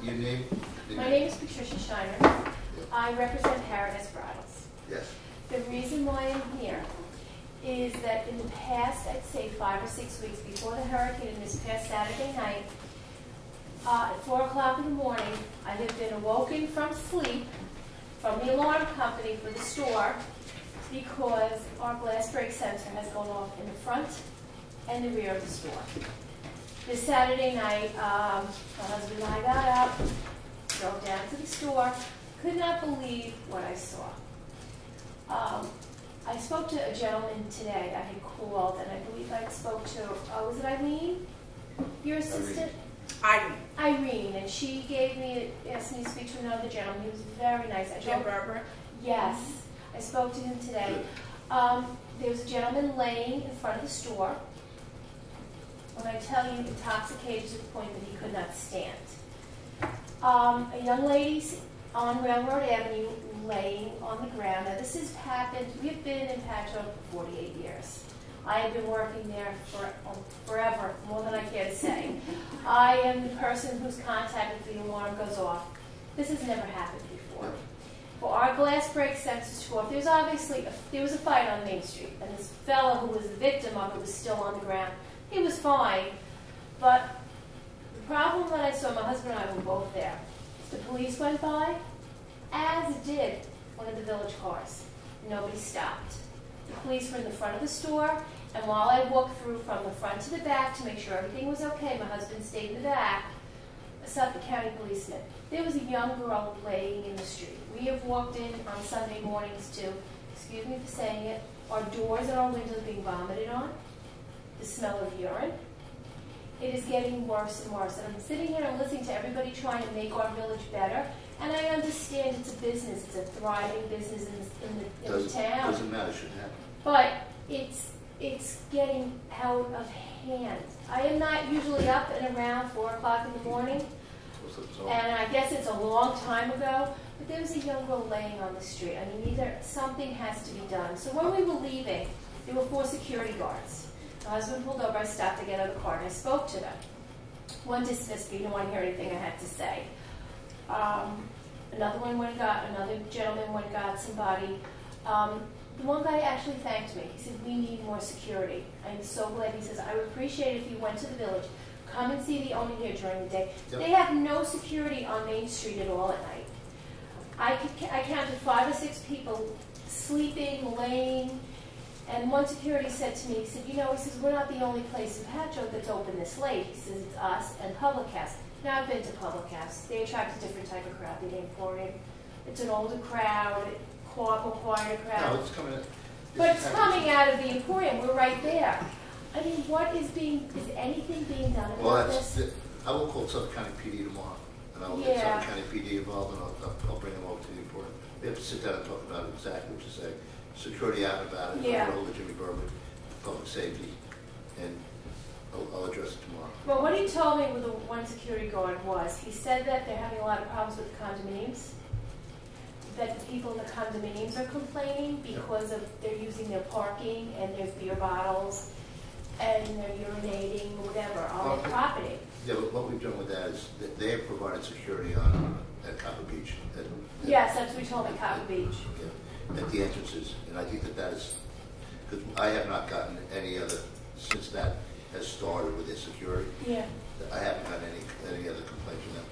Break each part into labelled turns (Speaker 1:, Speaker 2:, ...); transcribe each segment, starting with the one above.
Speaker 1: Your name?
Speaker 2: My name is Patricia Scheiner.
Speaker 1: Yeah.
Speaker 2: I represent Paradise Bridals.
Speaker 1: Yes.
Speaker 2: The reason why I'm here is that in the past, I'd say 5 or 6 weeks before the hurricane, and this past Saturday night, at 4 o'clock in the morning, I had been awoken from sleep from the alarm company for the store because our glass break sensor has gone off in the front and the rear of the store. This Saturday night, my husband and I got up, drove down to the store, could not believe what I saw. I spoke to a gentleman today. I had called, and I believe I spoke to, was it Eileen? Your assistant? Irene, and she asked me to speak to another gentleman. He was very nice.
Speaker 3: Joe Barber?
Speaker 2: Yes. I spoke to him today. There was a gentleman laying in front of the store. When I tell you, intoxicated to the point that he could not stand. A young lady on Railroad Avenue laying on the ground. Now this has happened, we've been in Patchogue for 48 years. I have been working there for forever, more than I care to say. I am the person who's contacted if the alarm goes off. This has never happened before. For our glass break sensors to go off, there was a fight on Main Street, and this fellow who was the victim of it was still on the ground. He was fine, but the problem that I saw, my husband and I were both there. The police went by, as did one of the village cars. Nobody stopped. The police were in the front of the store, and while I walked through from the front to the back to make sure everything was okay, my husband stayed in the back, a Suffolk County policeman. There was a young girl laying in the street. We have walked in on Sunday mornings to, excuse me for saying it, our doors and our windows being vomited on, the smell of urine. It is getting worse and worse. And I'm sitting here and listening to everybody trying to make our village better. And I understand it's a business. It's a thriving business in the town.
Speaker 1: Doesn't matter. Shouldn't happen.
Speaker 2: But it's getting out of hand. I am not usually up and around 4 o'clock in the morning. And I guess it's a long time ago. But there was a young girl laying on the street. I mean, something has to be done. So when we were leaving, there were 4 security guards. My husband pulled over, I stopped to get out of the car, and I spoke to them. One dismissed me, didn't want to hear anything I had to say. Another gentleman went and got somebody. The one guy actually thanked me. He said, we need more security. I'm so glad. He says, I would appreciate it if you went to the village, come and see the owner here during the day. Yep. They have no security on Main Street at all at night. I counted 5 or 6 people sleeping, laying. And one security said to me, he said, we're not the only place in Patchogue that's open this late. He says, it's us and Public House. Now, I've been to Public House. They attract a different type of crowd. They Emporium. It's an older crowd, more quieter crowd.
Speaker 1: No, it's coming out.
Speaker 2: But it's coming out of the Emporium. We're right there. I mean, is anything being done about this?
Speaker 1: I will call Suffolk County PD tomorrow. And I will get Suffolk County PD involved, and I'll bring them over to the Emporium. We have to sit down and talk about exactly what you say. Security out about it, role of Jimmy Berman, public safety, and I'll address it tomorrow.
Speaker 2: Well, what he told me with the one security guard was, he said that they're having a lot of problems with the condominiums, that the people in the condominiums are complaining because they're using their parking and there's beer bottles and they're urinating or whatever on their property.
Speaker 1: Yeah, but what we've done with that is that they have provided security at Copper Beach.
Speaker 2: Yes, that's what we told me, Copper Beach.
Speaker 1: Yeah. At the entrances, and I think that is, because I have not gotten any other, since that has started with their security, I haven't gotten any other complaints from them.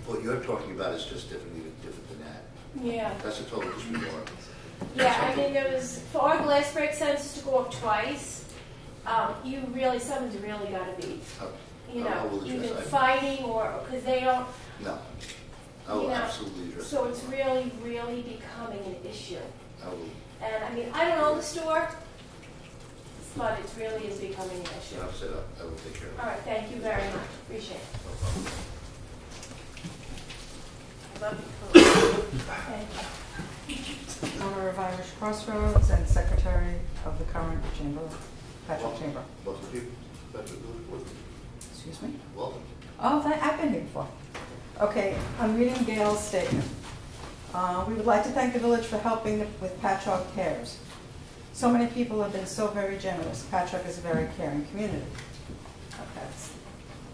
Speaker 1: What you're talking about is just different than that. Yeah. That's a total disregard.
Speaker 2: Yeah, I mean, there was, for our glass break sensors to go up twice, someone's really got to be, either fighting or, because they don't.
Speaker 1: No. I will absolutely address it.
Speaker 2: So it's really, really becoming an issue.
Speaker 1: I will.
Speaker 2: And I mean, I don't own the store, but it really is becoming an issue.
Speaker 1: I'll set up. I will take care of it.
Speaker 2: All right, thank you very much. Appreciate it.
Speaker 1: No problem.
Speaker 2: Thank you.
Speaker 3: Owner of Irish Crossroads and secretary of the current chamber, Patchogue Chamber.
Speaker 1: Welcome to you.
Speaker 3: Excuse me?
Speaker 1: Welcome.
Speaker 3: Oh, I've been here before. Okay, I'm reading Gail's statement. We would like to thank the village for helping with Patchogue Cares. So many people have been so very generous. Patchogue is a very caring community. Okay, that's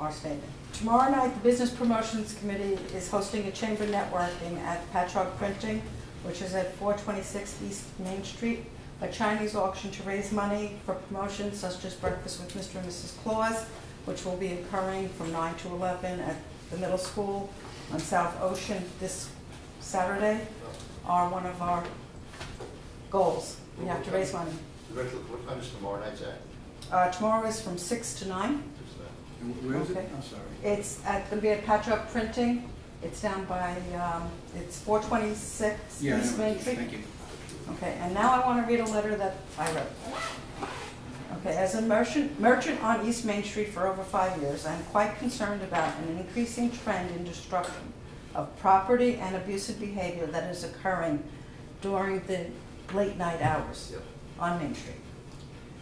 Speaker 3: our statement. Tomorrow night, the Business Promotions Committee is hosting a chamber networking at Patchogue Printing, which is at 426 East Main Street, a Chinese auction to raise money for promotions such as Breakfast with Mr. and Mrs. Claus, which will be occurring from 9 to 11 at the middle school on South Ocean this Saturday, are one of our goals. We have to raise money.
Speaker 1: What time is tomorrow night's at?
Speaker 3: Tomorrow is from 6 to 9.
Speaker 4: Where is
Speaker 3: Okay.
Speaker 4: it? I'm sorry.
Speaker 3: It's going to be at Patchogue Printing. It's down by, it's 426
Speaker 4: Yeah,
Speaker 3: East Main Street.
Speaker 4: thank you.
Speaker 3: Okay, and now I want to read a letter that I wrote. Okay, as a merchant on East Main Street for over 5 years, I am quite concerned about an increasing trend in destruction of property and abusive behavior that is occurring during the late night hours on Main Street.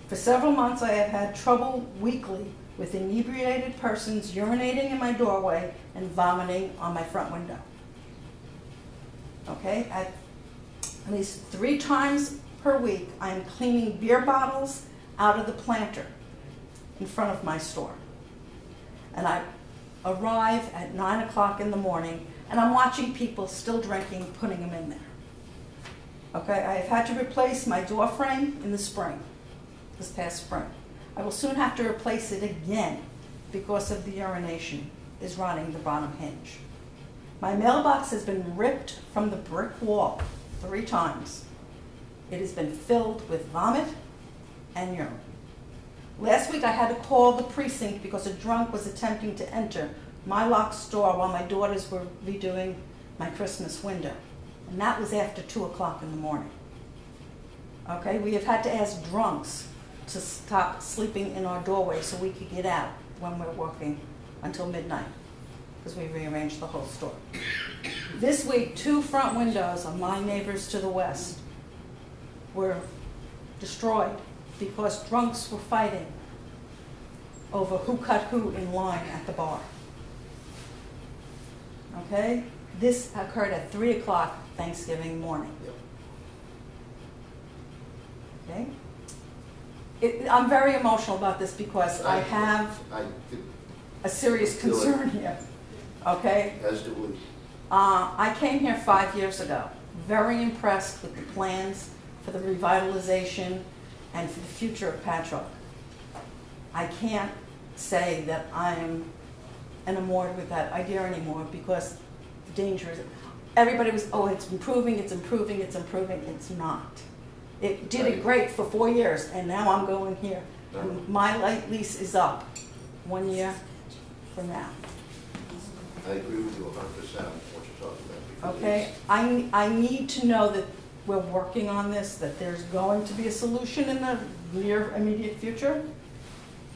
Speaker 3: For several months, I have had trouble weekly with inebriated persons urinating in my doorway and vomiting on my front window. Okay, at least 3 times per week, I am cleaning beer bottles out of the planter in front of my store. And I arrive at 9 o'clock in the morning, and I'm watching people still drinking, putting them in there. Okay, I have had to replace my door frame in the spring, this past spring. I will soon have to replace it again because of the urination is rotting the bottom hinge. My mailbox has been ripped from the brick wall 3 times. It has been filled with vomit and urine. Last week I had to call the precinct because a drunk was attempting to enter my locked store while my daughters were redoing my Christmas window. And that was after 2 o'clock in the morning. Okay, we have had to ask drunks to stop sleeping in our doorway so we could get out when we're working until midnight, because we rearranged the whole store. This week, 2 front windows of my neighbors to the west were destroyed because drunks were fighting over who cut who in line at the bar. Okay? This occurred at 3 o'clock Thanksgiving morning. Okay? I'm very emotional about this because I have a serious concern here. Okay?
Speaker 1: As do we.
Speaker 3: I came here 5 years ago, very impressed with the plans for the revitalization and for the future of Patchogue. I can't say that I'm enamored with that idea anymore because the danger is, everybody was, oh, it's improving, it's improving, it's improving. It's not. It did it great for 4 years, and now I'm going here. And my light lease is up 1 year from now.
Speaker 1: I agree with you 100% on what you're talking about.
Speaker 3: Okay, I need to know that we're working on this, that there's going to be a solution in the near immediate future.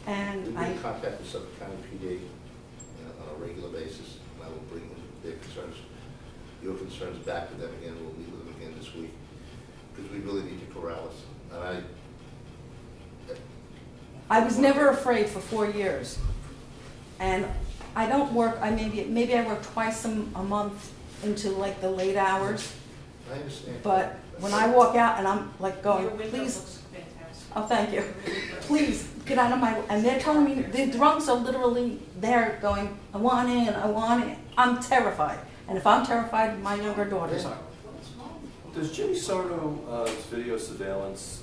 Speaker 3: And
Speaker 1: We've been in contact with Suffolk County PD on a regular basis. I will bring their concerns, your concerns back to them again. We'll meet with them again this week because we really need to corral us. And
Speaker 3: I was never afraid for 4 years, and I don't work. Maybe I work twice a month into like the late hours.
Speaker 1: I understand.
Speaker 3: But when I walk out and I'm like going,
Speaker 5: Your window
Speaker 3: please.
Speaker 5: looks fantastic.
Speaker 3: Oh, thank you. Please get out of my. And they're telling me the drunks are literally there going, I want in, I want in. I'm terrified, and if I'm terrified, my younger daughters are.
Speaker 6: Does Jimmy Sarno's video surveillance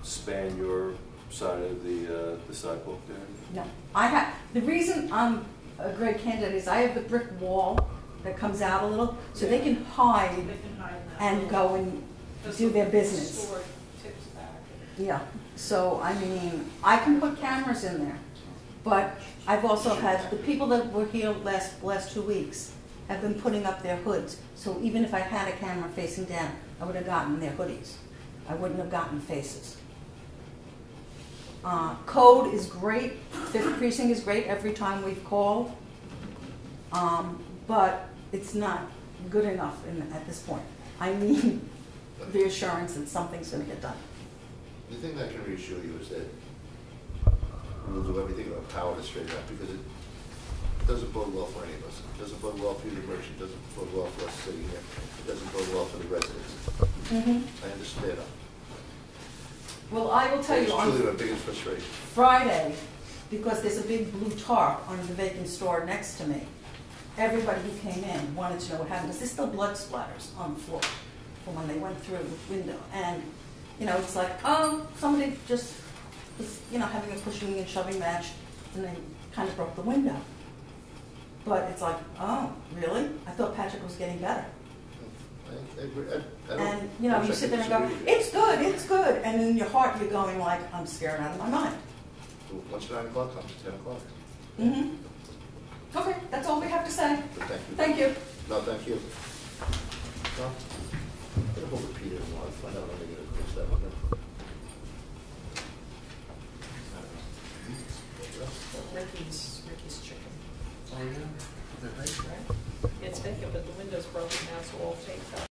Speaker 6: span your side of the sidewalk there?
Speaker 3: No, the reason I'm a great candidate is I have the brick wall that comes out a little, so they can hide
Speaker 5: They can hide in that
Speaker 3: and
Speaker 5: little-
Speaker 3: go and
Speaker 5: Just
Speaker 3: do their
Speaker 5: the
Speaker 3: business.
Speaker 5: store tips back.
Speaker 3: Yeah, so I mean, I can put cameras in there, but I've also had, the people that were here last 2 weeks have been putting up their hoods, so even if I had a camera facing down, I would have gotten their hoodies. I wouldn't have gotten faces. Code is great, Fifth Precinct is great every time we've called, but it's not good enough at this point. I need the assurance that something's going to get done.
Speaker 1: The thing that I can reassure you is that we will do everything in our power to straighten it out because it doesn't bode well for any of us. It doesn't bode well for you, the merchant. It doesn't bode well for us sitting here. It doesn't bode well for the residents. I understand.
Speaker 3: Well, I will tell you,
Speaker 1: It's
Speaker 3: on
Speaker 1: truly my biggest frustration.
Speaker 3: Friday, because there's a big blue tarp on the vacant store next to me. Everybody who came in wanted to know what happened, because there's still blood splatters on the floor from when they went through the window. And, you know, it's like, oh, somebody just was, you know, having a pushing and shoving match, and they kind of broke the window. But it's like, oh, really? I thought Patrick was getting better. And, you know, you sit there and go, it's good. And in your heart, you're going like, I'm scared out of my mind.
Speaker 1: Once 9 o'clock comes, 10 o'clock.
Speaker 3: Okay, that's all we have to say.
Speaker 1: But thank you.
Speaker 3: Thank you.
Speaker 1: No, thank you. No?